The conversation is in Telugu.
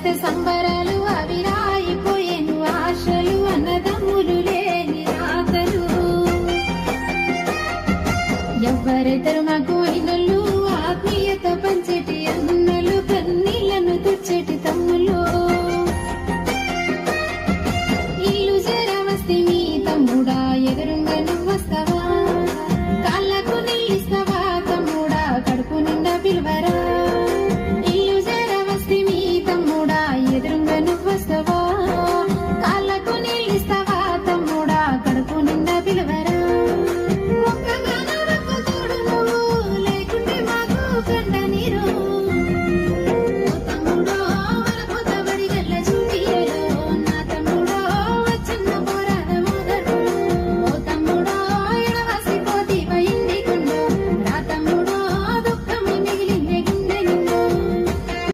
వస్తే సంబరాలు అవిరాయిపోయేను ఆశలు అన్నదమ్ములు లేని రాతలు ఎవ్వరిద్దరు మాకు అయినలు ఆత్మీయత పంచేటి అన్నలు కన్నీళ్లను తుచ్చేటి తమ్ములు ఇల్లు చేరవస్తే మీ తమ్ముడా ఎదురుంగా నువ్వొస్తావా కాళ్ళకు నీళ్ళిస్తావా తమ్ముడా కడుపు నిండా పిలువరా